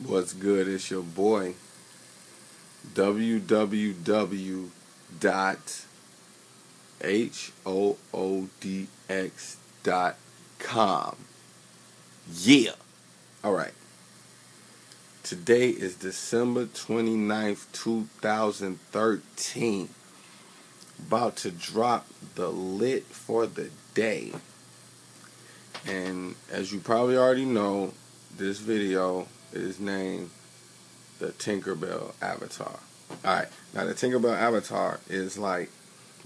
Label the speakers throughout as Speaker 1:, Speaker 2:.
Speaker 1: What's good? It's your boy www.hoodx.com. Yeah. All right. Today is December 29th, 2013. About to drop the lit for the day. And as you probably already know, this video is named the Tinkerbell avatar. Alright, now the Tinkerbell avatar is like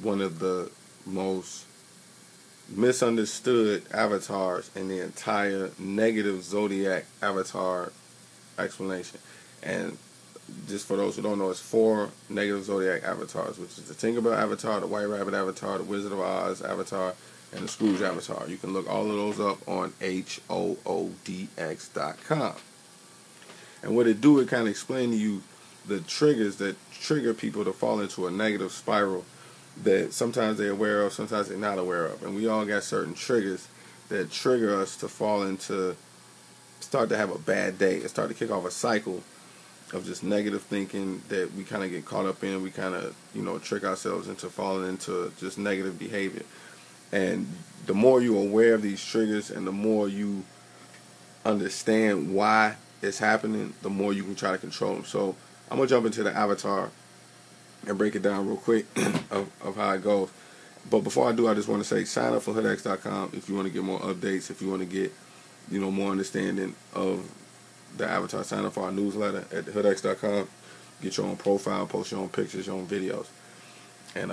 Speaker 1: one of the most misunderstood avatars in the entire negative zodiac avatar explanation. And just for those who don't know, it's 4 negative zodiac avatars, which is the Tinkerbell avatar, the White Rabbit avatar, the Wizard of Oz avatar, and the Scrooge avatar. You can look all of those up on hoodx.com. And what it do, it kind of explain to you the triggers that trigger people to fall into a negative spiral that sometimes they're aware of, sometimes they're not aware of. And we all got certain triggers that trigger us to fall into, start to have a bad day, and start to kick off a cycle of just negative thinking that we kind of get caught up in. We kind of, trick ourselves into falling into just negative behavior. And the more you're aware of these triggers and the more you understand why it's happening, the more you can try to control them. So I'm going to jump into the avatar and break it down real quick of how it goes. But before I do, I just want to say sign up for hoodx.com if you want to get more updates, if you want to get more understanding of the avatar. Sign up for our newsletter at hoodx.com. Get your own profile, post your own pictures, your own videos, and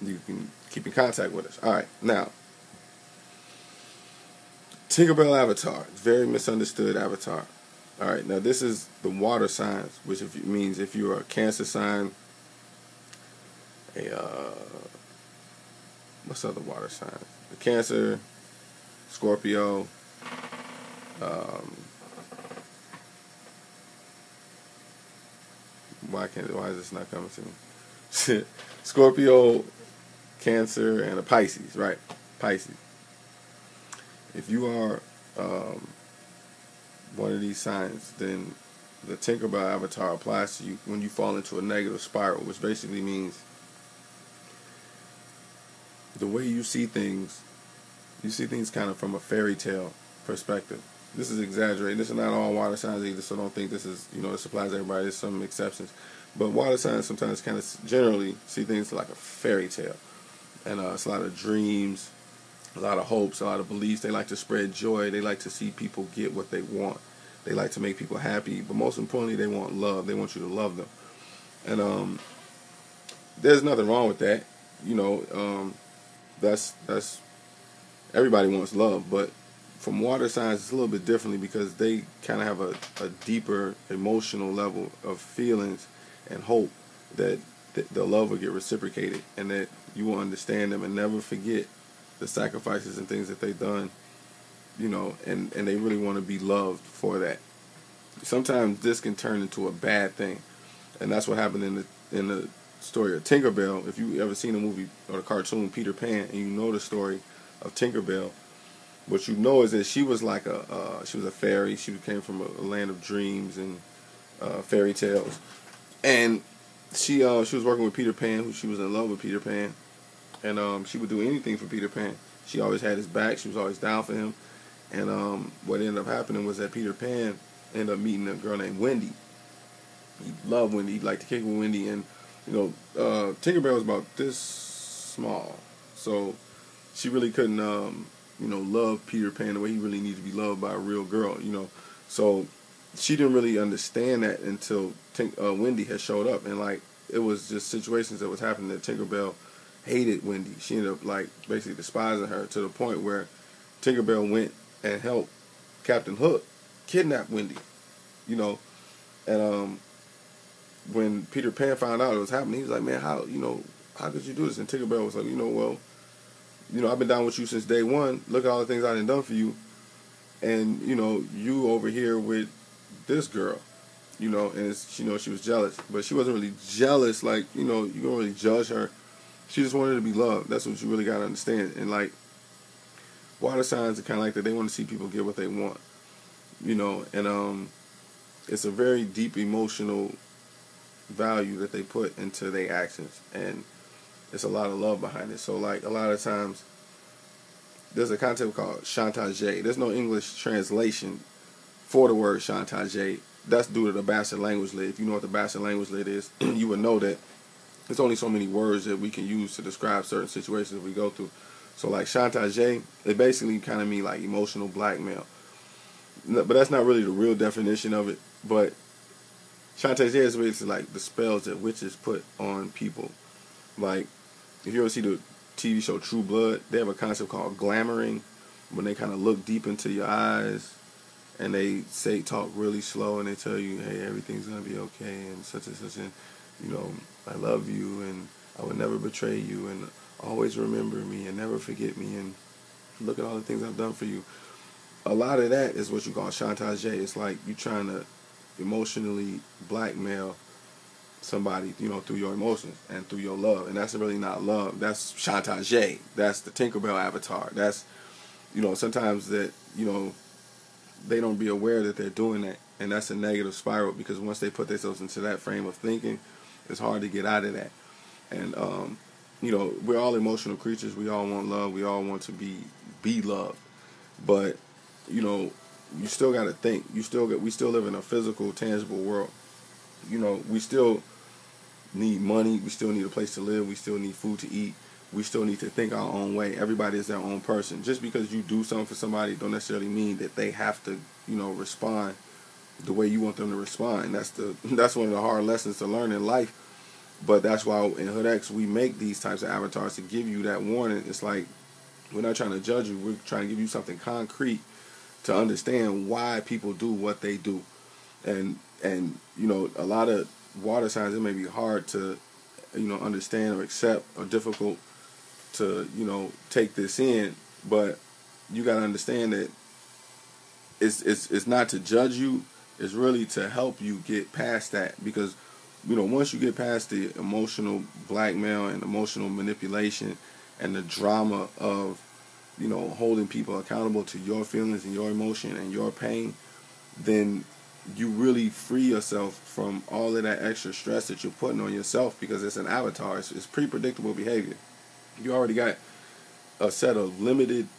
Speaker 1: you can keep in contact with us. All right, now Tinkerbell avatar, very misunderstood avatar. All right, now this is the water signs, which means if you're a Cancer sign, what's other water signs? The Cancer, Scorpio, why is this not coming to me? Scorpio, Cancer, and a Pisces, right? Pisces. If you are one of these signs, then the Tinkerbell avatar applies to you when you fall into a negative spiral, which basically means the way you see things kind of from a fairy tale perspective. This is exaggerated. This is not all water signs either, so don't think this is, this applies to everybody. There's some exceptions. But water signs sometimes kind of generally see things like a fairy tale. And it's a lot of dreams, a lot of hopes, a lot of beliefs. They like to spread joy. They like to see people get what they want. They like to make people happy. But most importantly, they want love. They want you to love them. And there's nothing wrong with that. That's everybody wants love. But from water signs, it's a little bit differently because they kind of have a deeper emotional level of feelings and hope that the love will get reciprocated and that you will understand them and never forget the sacrifices and things that they've done, and they really want to be loved for that. Sometimes this can turn into a bad thing, and that's what happened in the story of Tinkerbell. If you ever seen the movie or the cartoon Peter Pan, and you know the story of Tinkerbell, what you know is that she was like she was a fairy. She came from a land of dreams and fairy tales, and she was working with Peter Pan, who she was in love with Peter Pan, and she would do anything for Peter Pan. She always had his back. She was always down for him. And what ended up happening was that Peter Pan ended up meeting a girl named Wendy. He loved Wendy. He liked to kick with Wendy, and Tinkerbell was about this small, so she really couldn't love Peter Pan the way he really needed to be loved by a real girl. So she didn't really understand that until Wendy had showed up, and it was just situations that was happening that Tinkerbell hated Wendy. She ended up basically despising her to the point where Tinkerbell went and helped Captain Hook kidnap Wendy. And when Peter Pan found out it was happening, he was like, "Man, how could you do this?" And Tinkerbell was like, I've been down with you since day one. Look at all the things I done for you, and you over here with this girl, and it's, she was jealous, but she wasn't really jealous. You don't really judge her. She just wanted to be loved. That's what you really got to understand. And water signs are kind of like that. They want to see people get what they want, And it's a very deep emotional value that they put into their actions, and it's a lot of love behind it. So like a lot of times there's a concept called chantage. There's no English translation for the word chantage. That's due to the Basque language lit. If you know what the Basque language lit is, you would know that there's only so many words that we can use to describe certain situations we go through. So like chantage, it basically kind of mean like emotional blackmail. But that's not really the real definition of it. But chantage is basically like the spells that witches put on people. Like, if you ever see the TV show True Blood, they have a concept called glamoring, when they kind of look deep into your eyes and they talk really slow, and they tell you, hey, everything's going to be okay, and such, and you know, I love you, and I would never betray you, and always remember me, and never forget me, and look at all the things I've done for you. A lot of that is what you call chantage. It's like you trying to emotionally blackmail somebody, you know, through your emotions and through your love. And that's really not love. That's chantage. That's the Tinkerbell avatar. That's, you know, sometimes that, you know, they don't be aware that they're doing that. And that's a negative spiral, because once they put themselves into that frame of thinking, it's hard to get out of that. And, you know, we're all emotional creatures. We all want love. We all want to be loved. But, you know, you still got to think. We still live in a physical, tangible world. You know, we still need money. We still need a place to live. We still need food to eat. We still need to think our own way. Everybody is their own person. Just because you do something for somebody don't necessarily mean that they have to, you know, respond the way you want them to respond. And that's one of the hard lessons to learn in life. But that's why in Hood X we make these types of avatars, to give you that warning. It's like, we're not trying to judge you. We're trying to give you something concrete to understand why people do what they do. And you know, a lot of water signs, it may be hard to, you know, understand or accept, or difficult to, you know, take this in, but you got to understand that it's not to judge you. It's really to help you get past that, because, you know, once you get past the emotional blackmail and emotional manipulation and the drama of, you know, holding people accountable to your feelings and your emotion and your pain, then you really free yourself from all of that extra stress that you're putting on yourself, because it's an avatar. It's pre-predictable behavior. You already got a set of limitations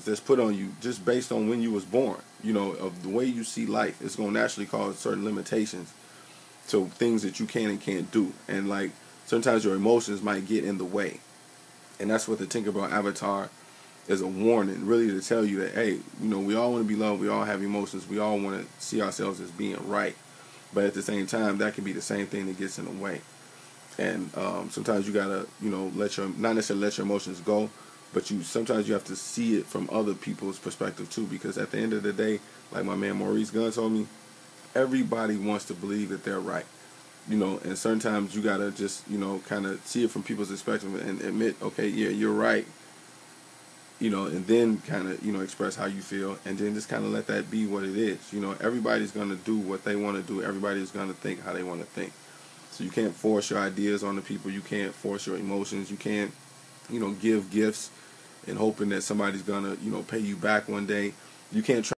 Speaker 1: that's put on you just based on when you was born. You know, of the way you see life. It's going to naturally cause certain limitations to things that you can and can't do. And like, sometimes your emotions might get in the way. And that's what the Tinkerbell avatar is, a warning, really, to tell you that, hey, you know, we all want to be loved. We all have emotions. We all want to see ourselves as being right. But at the same time, that can be the same thing that gets in the way. And sometimes you gotta, you know, not necessarily let your emotions go, but sometimes you have to see it from other people's perspective too, because at the end of the day, like my man Maurice Gunn told me, everybody wants to believe that they're right, you know, and sometimes you gotta just, you know, kind of see it from people's perspective and admit, okay, yeah, you're right, you know, and then kind of, you know, express how you feel, and then just kind of let that be what it is. You know, everybody's gonna do what they want to do. Everybody's gonna think how they want to think. So you can't force your ideas on the people. You can't force your emotions. You can't, you know, give gifts and hoping that somebody's gonna, you know, pay you back one day. You can't try